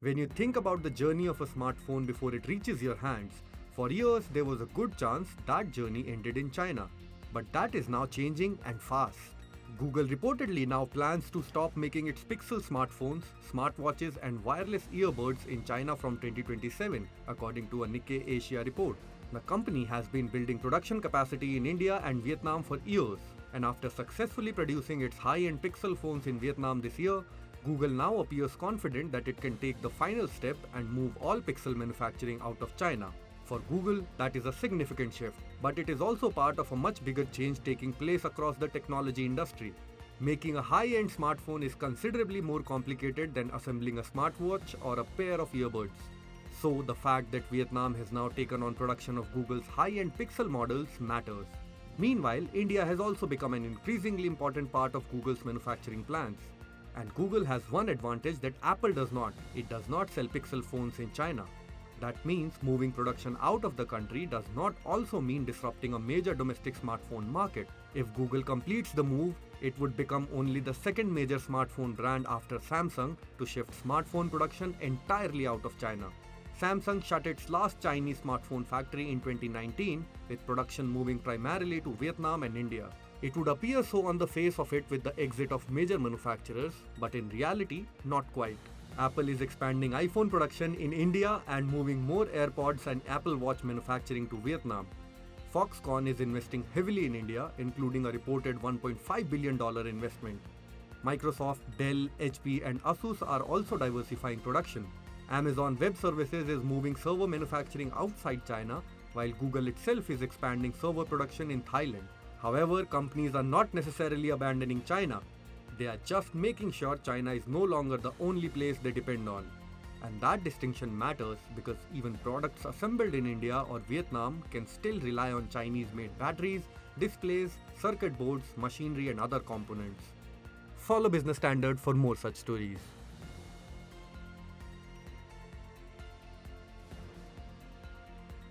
When you think about the journey of a smartphone before it reaches your hands, for years there was a good chance that journey ended in China. But that is now changing and fast. Google reportedly now plans to stop making its Pixel smartphones, smartwatches, and wireless earbuds in China from 2027, according to a Nikkei Asia report. The company has been building production capacity in India and Vietnam for years, and after successfully producing its high-end Pixel phones in Vietnam this year, Google now appears confident that it can take the final step and move all Pixel manufacturing out of China. For Google, that is a significant shift, but it is also part of a much bigger change taking place across the technology industry. Making a high-end smartphone is considerably more complicated than assembling a smartwatch or a pair of earbuds. So, the fact that Vietnam has now taken on production of Google's high-end Pixel models matters. Meanwhile, India has also become an increasingly important part of Google's manufacturing plans. And Google has one advantage that Apple does not. It does not sell Pixel phones in China. That means moving production out of the country does not also mean disrupting a major domestic smartphone market. If Google completes the move, it would become only the second major smartphone brand after Samsung to shift smartphone production entirely out of China. Samsung shut its last Chinese smartphone factory in 2019, with production moving primarily to Vietnam and India. It would appear so on the face of it with the exit of major manufacturers, but in reality, not quite. Apple is expanding iPhone production in India and moving more AirPods and Apple Watch manufacturing to Vietnam. Foxconn is investing heavily in India, including a reported $1.5 billion investment. Microsoft, Dell, HP, and Asus are also diversifying production. Amazon Web Services is moving server manufacturing outside China, while Google itself is expanding server production in Thailand. However, companies are not necessarily abandoning China. They are just making sure China is no longer the only place they depend on. And that distinction matters because even products assembled in India or Vietnam can still rely on Chinese-made batteries, displays, circuit boards, machinery, and other components. Follow Business Standard for more such stories.